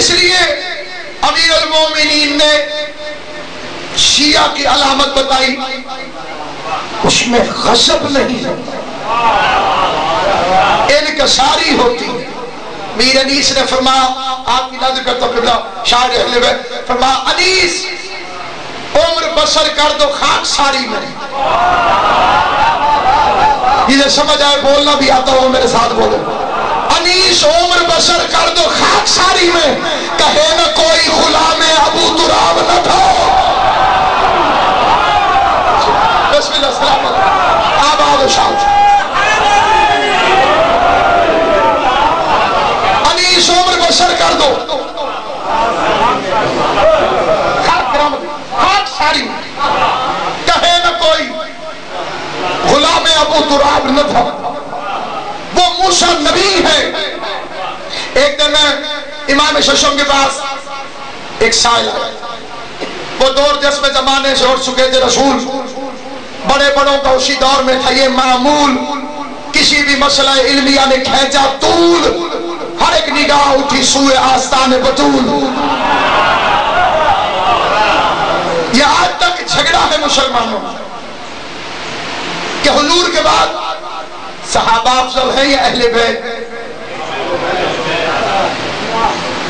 اس لیے امیر المومنین نے شیعہ کی علامت بتائی، اس میں غضب نہیں ہوتا، انکساری ہوتی ہے۔ میر انیس نے فرمایا، آپ کی نظر کرتا قبلہ شاعر اہل بیت، فرمایا انیس عمر بسر کر دو خاک ساری میں۔ جنہیں سمجھ آئے بولنا بھی آتا ہو میرے ساتھ بولو، انیس عمر بسر کر دو خاک ساری میں، کہے نہ کوئی غلام ابو تراب نہ تھا۔ بسم اللہ السلام علیکم، آباد و شاد۔ انیس عمر بسر کر دو خاک ساری میں، کہے نہ کوئی غلام ابو تراب نہ تھا۔ وہ موسیٰ نبی ہے۔ ایک دن میں امام ششم کے پاس ایک سائل آیا، وہ دور جس میں زمانے سے اٹھ چکے تھے، رسول بڑے بڑوں کا اسی دور میں تھا یہ معمول، کسی بھی مسئلہ علمیہ نے کھینچا طول، ہر ایک نگاہ اٹھی سوئے آستان بطول۔ یہ آج تک جھگڑا ہے مسلمانوں کہ حضور کے بعد صحابہ افضل ہیں یا اہل بیت،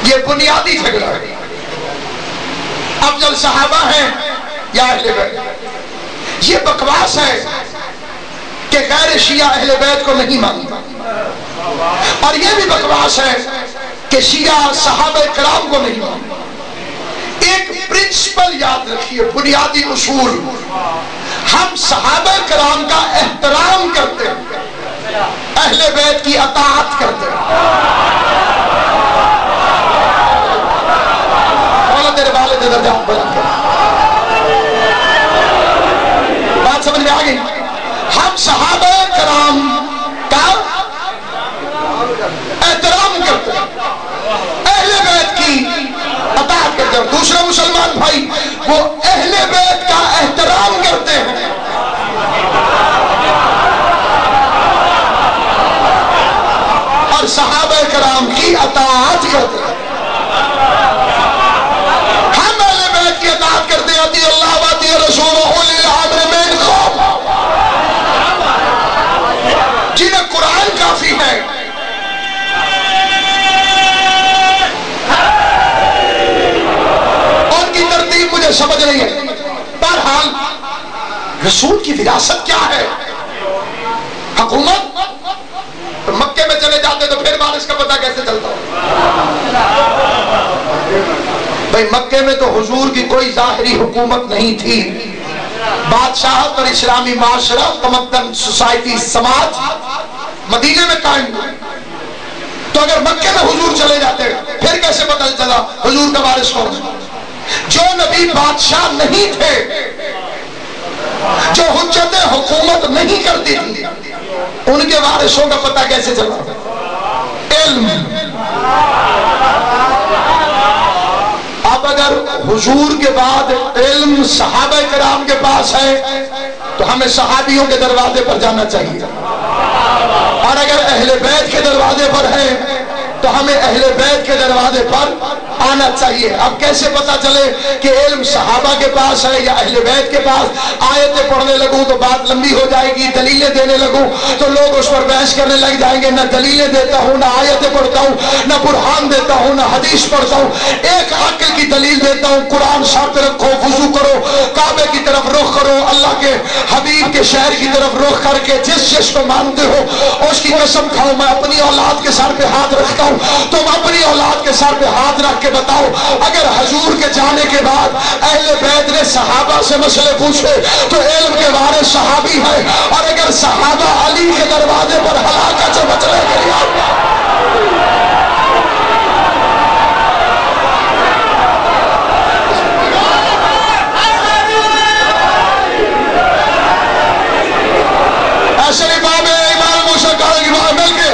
یہ بنیادی جھگڑا ہے۔ افضل صحابہ ہیں یا اہل بیت، یہ بکواس ہے کہ غیر شیعہ اہل بیت کو نہیں مانتا، اور یہ بھی بکواس ہے کہ شیعہ صحابہ کرام کو نہیں مانتا۔ ایک پرنسپل یاد رکھیے، بنیادی اصول، ہم صحابہ کرام کا احترام کرتے ہیں، اہل بیت کی اطاعت کرتے ہیں۔ مولا تیرے والد درجات بلند کر، بات سمجھ میں آگئی؟ ہم صحابہ کرام کا احترام کرتے ہیں، اہل بیت کی اطاعت کرتے ہیں۔ دوسرے مسلمان بھائی وہ اہل بیت کا احترام کرتے ہیں، اور صحابہ کرام کی اطاعت کرتے ہیں۔ ہم اہل بیت کی اطاعت کرتے ہیں، اطیع اللہ و اطیع رسول اولی الامر منکم، جنہیں قرآن کافی ہے۔ ان کی ترتیب مجھے سمجھ نہیں ہے۔ بہرحال رسول کی وراثت کیا ہے؟ حکومت؟ تو مکے میں چلے جاتے تو پھر بارش کا پتہ کیسے چلتا ہو؟ بھئی مکے میں تو حضور کی کوئی ظاہری حکومت نہیں تھی، بادشاہت اور اسلامی معاشرہ، تمدن، سوسائٹی، سماج مدینے میں قائم ہوئے۔ تو اگر مکے میں حضور چلے جاتے پھر کیسے پتہ چلا حضور کا وارث کون ہے؟ جو نبی بادشاہ نہیں تھے، جو حجت حکومت نہیں کرتی تھی، ان کے وارثوں کا پتہ کیسے چلا؟ علم۔ اب اگر حضور کے بعد علم صحابہ کرام کے پاس ہے تو ہمیں صحابیوں کے دروازے پر جانا چاہیے، اور اگر اہل بیت کے دروازے پر ہے تو ہمیں اہل بیت کے دروازے پر آنا چاہیے۔ اب کیسے پتا چلے کہ علم صحابہ کے پاس ہے یا اہل بیت کے پاس؟ آیتیں پڑھنے لگوں تو بات لمبی ہو جائے گی، دلیلیں دینے لگوں تو لوگ اس پر بحث کرنے لگ جائیں گے۔ نہ دلیلیں دیتا ہوں، نہ آیتیں پڑھتا ہوں، نہ برہان دیتا ہوں، نہ حدیث پڑھتا ہوں، ایک عقل کی دلیل دیتا ہوں۔ قرآن ساتھ رکھو، وضو کرو، کعبے کی طرف رخ کرو، اللہ کے حبیب کے شہر کی طرف رخ کر کے جس کو مانتے ہو اس کی قسم کھاؤ۔ میں اپنی اولاد کے سر پہ ہاتھ رکھتا ہوں، تم اپنی اولاد کے سر پہ ہاتھ رکھ کے بتاؤ، اگر حضور کے جانے کے بعد اہل بیت نے صحابہ سے مسئلے پوچھے تو علم کے وارث صحابی ہے، اور اگر صحابہ علی کے دروازے پر ہلاکت سے بچنے کے لیے ایسے امام موسیٰ کی بات مل کے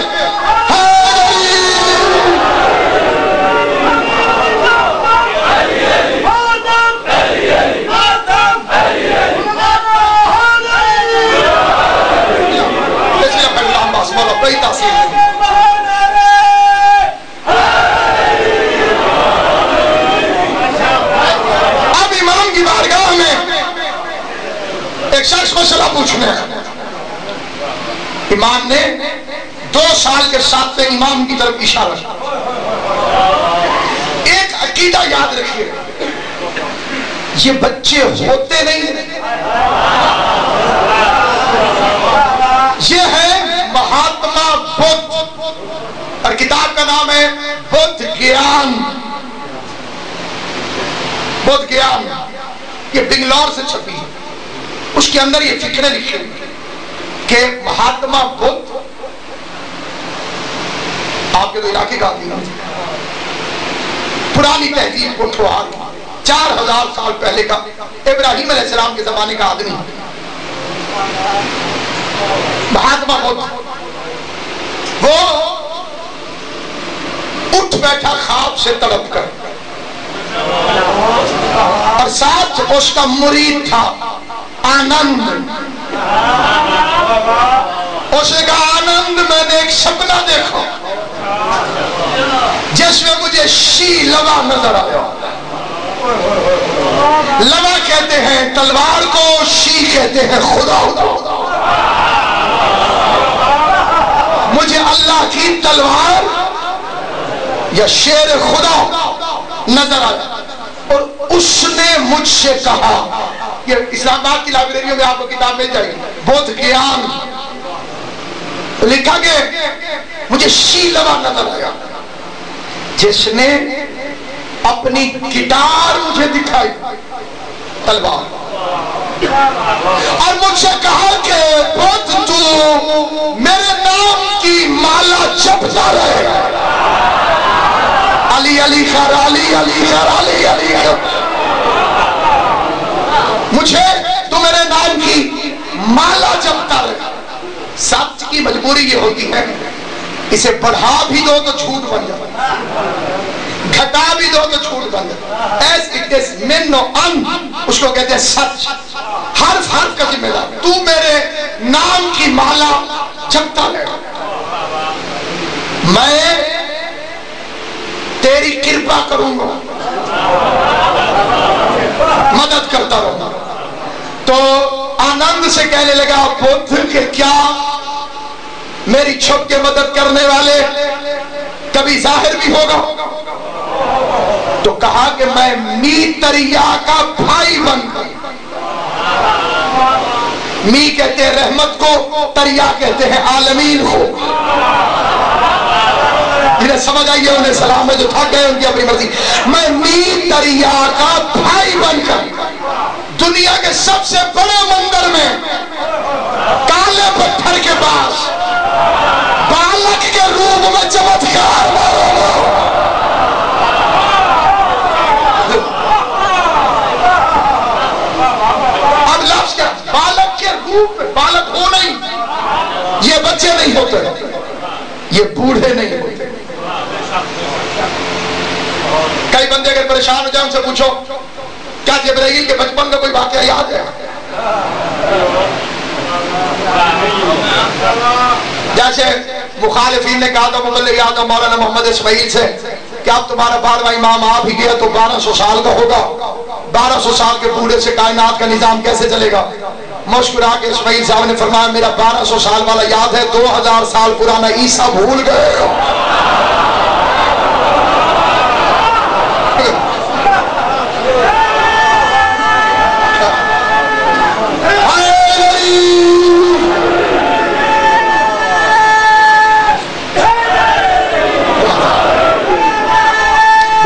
رکھنا ہے۔ امام نے 2 سال کے 7ویں امام کی طرف اشارہ کیا۔ ایک عقیدہ یاد رکھیے، یہ بچے ہوتے نہیں، یہ ہے مہاتما بدھ، اور کتاب کا نام ہے بدھ گیان۔ بدھ گیان یہ بنگلور سے چھپی ہے، اس کے اندر یہ فکریں لکھی کہ مہاتما بدھ آپ کے تو علاقے کا آدمی پرانی تہذیب کو ٹھوار 4000 سال پہلے کا ابراہیم علیہ السلام کے زمانے کا آدمی مہاتما بدھ، وہ اٹھ بیٹھا خواب سے تڑپ کر، اور ساتھ اس کا مرید تھا آنند۔ اس نے کہا آنند میں نے ایک سپنا دیکھا جس میں مجھے شی لوا نظر آیا۔ لوا کہتے ہیں تلوار کو، شی کہتے ہیں خدا۔ مجھے اللہ کی تلوار یا شیر خدا نظر آیا، اور اس نے مجھ سے کہا، یہ اسلام آباد کی لائبریریوں میں آپ کو کتاب مل جائے گی، بدھ گیان لکھا کہ مجھے شیلوا نظر آیا جس نے اپنی گٹار مجھے دکھائی، تلوار، اور مجھ سے کہا کہ بدھ تو میرے نام کی مالا جپتا رہے، علی علی خیر علی علی خیر علی علی خیر، مجھے تو میرے نام کی مالا جپتا رہے۔ سچ کی مجبوری یہ ہوتی ہے، اسے بڑھا بھی دو تو جھوٹ بن جائے، گھٹا بھی دو تو جھوٹ بن جائے۔ ایس اٹ از من و ان، اس کو کہتے ہیں سچ، حرف حرف کا ذمہ دار۔ تو میرے نام کی مالا جپتا رہے، میں تیری کرپا کروں گا، مدد کرتا رہوں گا۔ تو آنند سے کہنے لگا بدھ کہ کیا میری چھپ کے مدد کرنے والے کبھی ظاہر بھی ہوگا؟ تو کہا کہ میں می تریا کا بھائی بن کر، می کہتے ہیں رحمت کو، تریا کہتے ہیں عالمین کو، جنہیں سمجھ آئیے انہیں سلام ہے، جو تھک گئے ان کی اپنی مرضی، میں می تریا کا بھائی بن کر دنیا کے سب سے بڑے مندر میں کالے پتھر کے پاس بالک کے روپ میں چمتکار، اب لفظ کیا، بالک کے روپ میں، بالک ہو نہیں، یہ بچے نہیں ہوتے، یہ بوڑھے نہیں ہوتے۔ کئی بندے اگر پریشان ہو جائیں ان سے پوچھو کیا جبرائیل کے بچپن کا کوئی واقعہ یاد ہے؟ جیسے مخالفین نے کہا تھا مبلغ اعظم مولانا محمد اسماعیل سے کہ اب تمہارا 12واں امام آ بھی گیا تو 1200 سال کا ہوگا، 1200 سال کے بوڑھے سے کائنات کا نظام کیسے چلے گا؟ مسکرا کے اسماعیل صاحب نے فرمایا میرا 1200 سال والا یاد ہے، 2000 سال پرانا عیسیٰ بھول گئے۔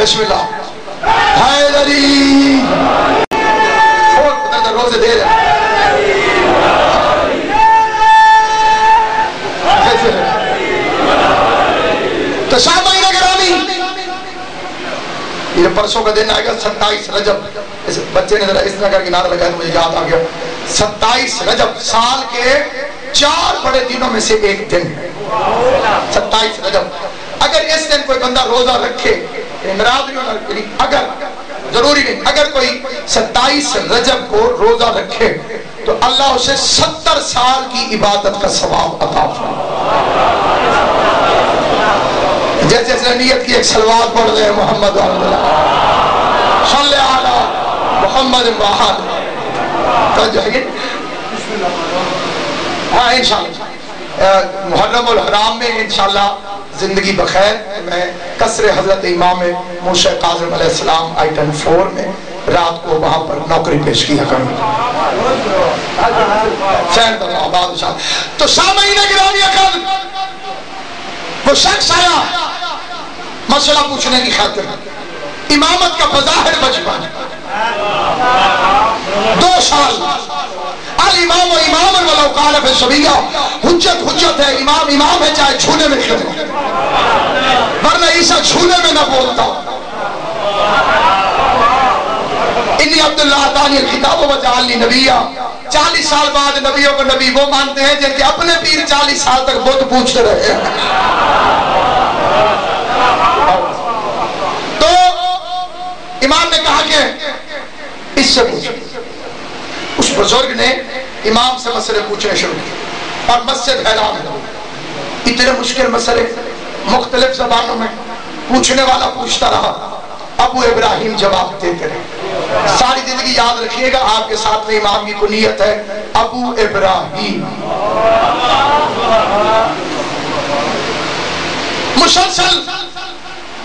بسم اللہ حیدری روزے دے رہے تو سامعین گرامی، یہ پرسوں کا دن آئے گا 27 رجب، اس بچے نے ذرا اس طرح کر کے نعرہ لگایا تو مجھے یاد آ گیا، 27 رجب سال کے 4 بڑے دنوں میں سے ایک دن ہے 27 رجب۔ اگر اس دن کوئی بندہ روزہ رکھے، اگر ضروری نہیں، اگر کوئی 27 رجب کو روزہ رکھے تو اللہ اسے 70 سال کی عبادت کا ثواب عطا فرمائے۔ جیسے اس نے نیت کی ایک صلوات پڑھ دے محمد صلی علی محمد وآلہ۔ ہاں انشاءاللہ محرم الحرام میں انشاءاللہ زندگی بخیر میں قصر حضرت امام موسی کاظم علیہ السلام آئٹم 4 میں رات کو وہاں پر نوکری پیش کیا کروں تو سامعین گرامی کل وہ شخص آیا مسئلہ پوچھنے کی خاطر امامت کا بظاہر بچپن 2 سال الامام و امام ولو قال فی الصبیہ حجت ہے امام ہے چاہے چھونے میں کھڑے ورنہ عیسیٰ چھونے میں نہ بولتا انی عبداللہ تعالی الکتاب و جعلنی نبیہ 40 سال بعد نبیوں کو نبی وہ مانتے ہیں جن کے اپنے پیر 40 سال تک بت پوچھتے رہے ہیں تو امام نے کہا کہ اس سے پوچھو اس بزرگ نے امام سے مسئلے پوچھنے شروع کیے اور مسجد حیران ہو اتنے مشکل مسئلے مختلف زبانوں میں پوچھنے والا پوچھتا رہا ابو ابراہیم جواب دیتے رہے ساری زندگی یاد رکھیے گا آپ کے ساتھ میں امام کی کنیت ہے ابو ابراہیم مسلسل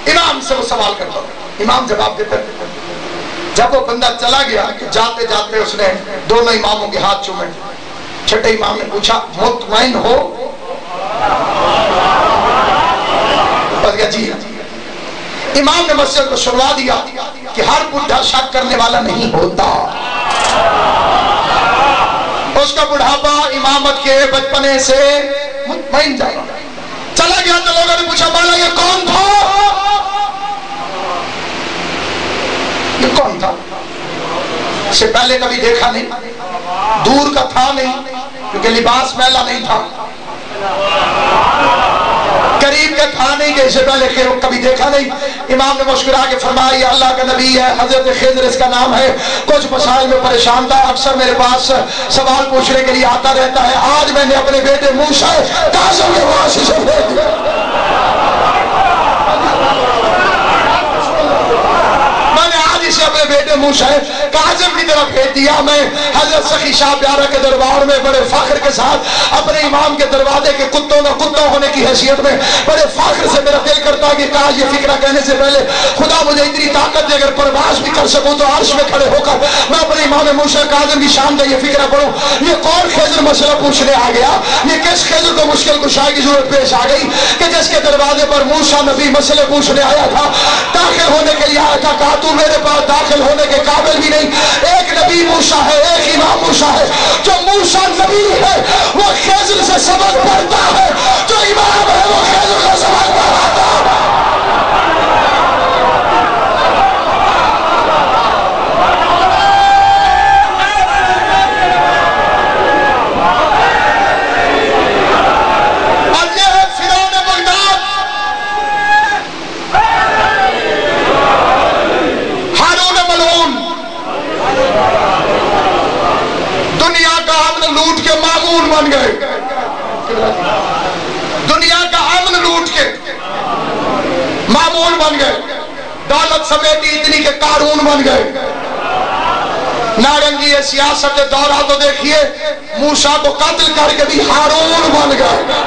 امام سے وہ سوال کرتا امام جواب دیتے رہے جب وہ بندہ چلا گیا کہ جاتے جاتے اس نے دونوں اماموں کے ہاتھ چومے چھٹے امام نے پوچھا مطمئن ہو جی امام نے مسجد کو سنوا دیا کہ ہر بڑھا شک کرنے والا نہیں ہوتا اس کا بڑھاپا امامت کے بچپنے سے مطمئن جائے چلا گیا تو لوگوں نے پوچھا مولا یہ کون تھا یہ کون تھا اسے پہلے کبھی دیکھا نہیں دور کا تھا نہیں کیونکہ لباس میلا نہیں تھا قریب کے تھا نہیں کہ اسے پہلے کبھی دیکھا نہیں امام نے مسکرا کے فرمایا یہ اللہ کا نبی ہے حضرت خضر اس کا نام ہے کچھ مسائل میں پریشان تھا اکثر میرے پاس سوال پوچھنے کے لیے آتا رہتا ہے آج میں نے اپنے بیٹے موسیٰ کاظم کے واسطے سے بھیج دیا سے اپنے بیٹے موسیٰ کاظم کی طرف بھیج دیا میں حضرت سخی شاہ پیارہ کے دربار میں بڑے فخر کے ساتھ اپنے امام کے دروازے کے کتوں کا کتا ہونے کی حیثیت میں بڑے فخر سے میرا دل کرتا کہ کاش یہ فکرہ کہنے سے پہلے خدا مجھے اتنی طاقت دے اگر پرواز بھی کر سکوں تو عرش میں کھڑے ہو کر میں اپنے امام موسیٰ کاظم کی شان کا یہ فکرہ پڑھوں یہ کون خضر مسئلہ پوچھنے آ گیا یہ کس خضر کو مشکل کشائی کی ضرورت پیش آ گئی کہ جس کے دروازے پر موسیٰ نبی مسئلے پوچھنے آیا تھا داخل ہونے کے لیے آیا تھا کہا تو میرے پاس داخل ہونے کے قابل بھی نہیں ایک نبی موسیٰ ہے ایک امام موسیٰ ہے جو موسیٰ نبی ہے وہ خضر سے سبق پڑھتا ہے جو امام ہے وہ خضر سے سبق پڑھاتا ہے بن گئے دنیا کا امن لوٹ کے معمول بن گئے دولت سمیتی اتنی کہ قارون بن گئے نارنگی سیاست دورہ تو دیکھیے موسیٰ کو قتل کر کے بھی ہارون بن گئے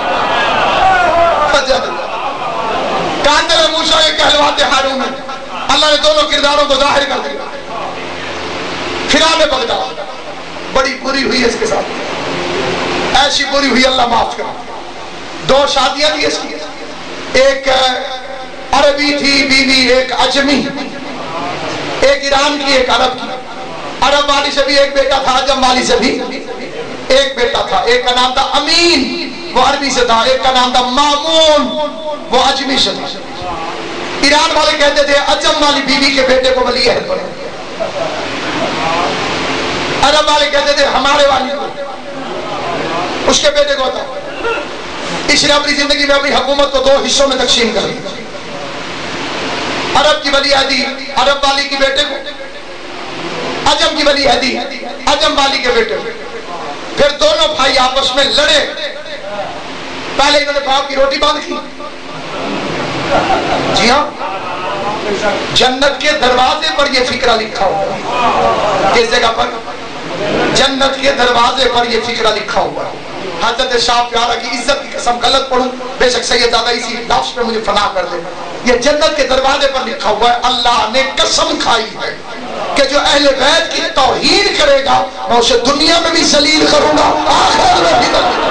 قاتل موسیٰ یہ کہلواتے ہارون ہیں اللہ نے دونوں کرداروں کو ظاہر کر دیا فرعون بغداد بڑی بری ہوئی اس کے ساتھ ایسی بری ہوئی اللہ معاف کرا 2 شادیاں تھی اس کی ایک عربی تھی بیوی ایک عجمی ایک ایران کی ایک عرب کی عرب والی سے بھی ایک بیٹا تھا عجم والی سے بھی ایک بیٹا تھا ایک کا نام تھا امین وہ عربی سے تھا ایک کا نام تھا مامون وہ عجمی سے تھا ایران والے کہتے تھے عجم والی بیوی کے بیٹے کو ولی عہد بنو عرب والے کہتے تھے ہمارے والی کو اس کے بیٹے کو تھا اس نے اپنی زندگی میں اپنی حکومت کو 2 حصوں میں تقسیم کر دی عرب کی ولی عہدی عرب والی کی بیٹے کو عجم کی ولی عہدی عجم والی کے بیٹے کو پھر دونوں بھائی آپس میں لڑے پہلے انہوں نے باپ کی روٹی باندھ کی جی ہاں جنت کے دروازے پر یہ فکرہ لکھا ہوا کس جگہ پر جنت کے دروازے پر یہ فکرہ لکھا ہوا حضرت شاہ پیارا کی عزت کی قسم غلط پڑھوں بے شک سید زادہ اسی لفظ پہ مجھے فنا کر دے. یہ جنت کے دروازے پر لکھا ہوا ہے اللہ نے قسم کھائی ہے کہ جو اہل بیت کی توہین کرے گا میں اسے دنیا میں بھی ذلیل کروں گا آخرت میں بھی ذلیل.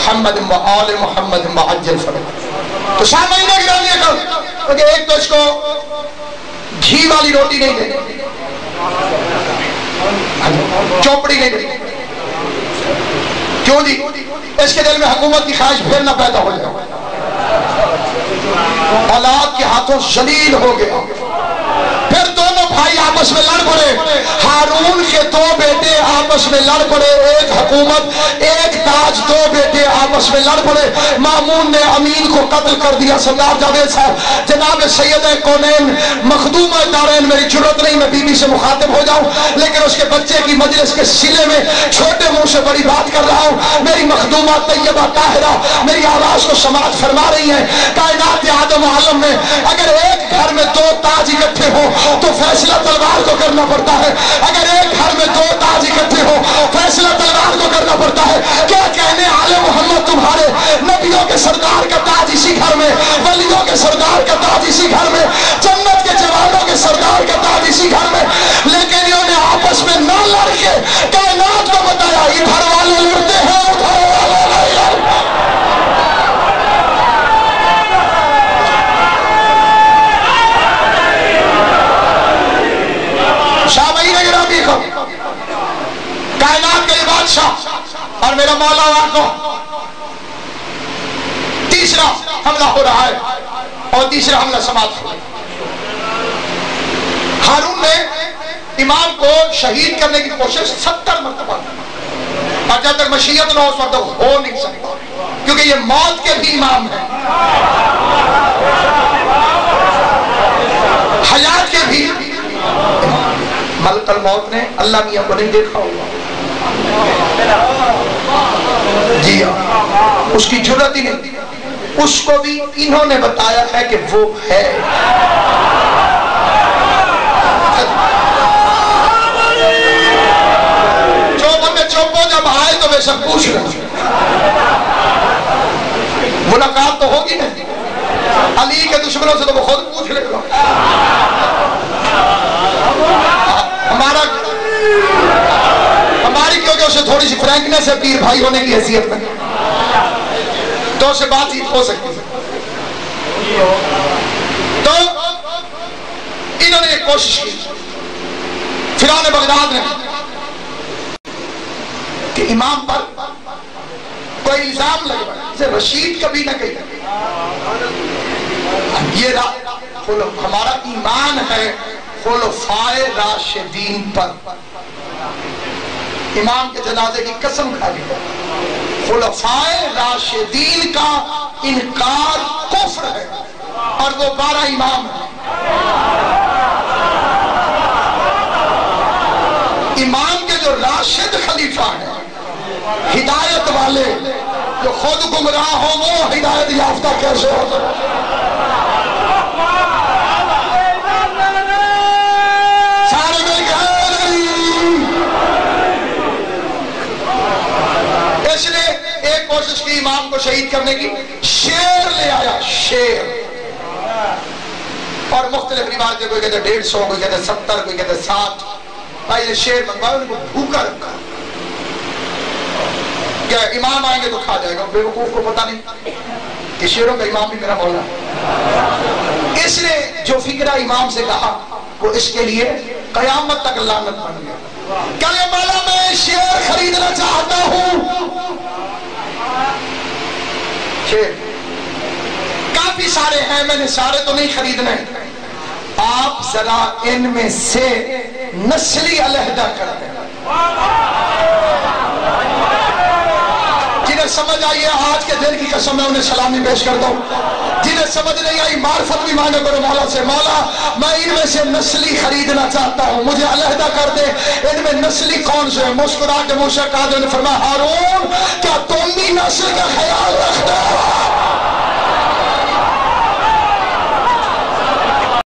محمد و آل محمد معجل فرما. تو شاہ مہینہ کی دالیاں کر کہ ایک تو اس کو گھی والی روٹی نہیں دے چوپڑی نہیں دے. کیوں جی؟ اس کے دل میں حکومت کی خواہش پھر نہ پیدا ہو جائے. اولاد کے ہاتھوں ذلیل ہو گیا. پھر دونوں بھائی آپس میں لڑ پڑے. ہارون کے دو بیٹے آپس میں لڑ پڑے. ایک حکومت ایک تاج. دو بیٹے آپس میں لڑ پڑے. مامون نے امین کو قتل کر دیا. سردار جاوید صاحب جناب سید کونین مخدوم دارین میری جرت نہیں میں بی بی سے مخاطب ہو جاؤں لیکن اس کے بچے کی مجلس کے سلے میں چھوٹے منہ سے بڑی بات کر رہا ہوں. میری مخدومہ طیبہ طاہرہ میری آواز کو سماعت فرما رہی ہیں. کائنات آدم و عالم میں اگر ایک گھر میں دو تاج اکٹھے ہو تو فیصلہ تلوار کو کرنا پڑتا ہے. اگر ایک گھر میں دو تاج اکٹھے ہو فیصلہ تلوار کو کرنا پڑتا ہے. کیا کہنے آل محمد تمہارے نبیوں کے سردار کا تاج اسی گھر میں ولیوں کے سردار کا تاج اسی گھر میں جنت کے جوانوں کے سردار کا تاج اسی گھر میں. لیکن انہوں نے آپس میں نہ لڑ کے کائنات کو بتایا ادھر والے لڑتے ہیں ادھر والے نہیں لڑتے. شاہ مہینہ گرامی کو کائنات کا یہ بادشاہ اور میرا مولا آقا تیسرا حملہ ہو رہا ہے اور تیسرا حملہ سماعت ہو. ہارون نے امام کو شہید کرنے کی کوشش 70 مرتبہ اور جب تک مشیت نہ ہو اس وقت ہو نہیں سکتا کیونکہ یہ موت کے بھی امام ہیں حیات کے بھی. ملک الموت نے اللہ میاں کو نہیں دیکھا ہوگا جی اس کی جرت ہی نہیں. اس کو بھی انہوں نے بتایا ہے کہ وہ ہے. جو بندے چوپو جب آئے تو بے شک پوچھ رہے ملاقات تو ہوگی نہیں. علی کے دشمنوں سے تو وہ خود پوچھ لے گا. ہماری کیونکہ اسے تھوڑی سی فرینکنس ہے پیر بھائی ہونے کی حیثیت میں تو اسے بات چیت ہو سکتی ہے. تو انہوں نے ایک کوشش کی فرعون بغداد نے کہ امام پر کوئی الزام لگا جسے رشید کبھی نہ کہی. یہ ہمارا ایمان ہے خلفائے راشدین پر. امام کے جنازے کی قسم کھائی ہے. خلفائے راشدین کا انکار کفر ہے اور وہ 12 امام ہیں. امام کے جو راشد خلیفہ ہیں ہدایت والے جو خود گمراہ ہو وہ ہدایت یافتہ کیسے ہو سکتے. اس نے ایک کوشش کی امام کو شہید کرنے کی. شیر لے آیا شیر اور مختلف روایتیں کوئی کہتے 150 کوئی کہتے 70 کوئی کہتے 60. بھائی نے شیر منگوایا ان کو بھوکا رکھا کہ امام آئیں گے تو کھا جائے گا. بیوقوف کو پتہ نہیں کہ شیروں کا امام بھی میرا مولا. اس نے جو فکرہ امام سے کہا وہ اس کے لیے قیامت تک لعنت بن گیا. کہ مولا میں شیر خریدنا چاہتا ہوں. شیر کافی سارے ہیں، میں نے سارے تو نہیں خریدنے. آپ ذرا ان میں سے نسلی علیحدہ کر دیں. جنہیں سمجھ آئی ہے آج کے دن کی قسم میں انہیں سلامی پیش کر دو. جنہیں سمجھ نہیں آئی معرفت بھی مانگے کرو مولا سے، مولا میں ان میں سے نسلی خریدنا چاہتا ہوں، مجھے علیحدہ کر دے. ان میں نسلی کون سے؟ مسکرا کے موسیٰ قادر نے فرمایا ہارون کیا تم بھی نسل کا خیال رکھتے ہو؟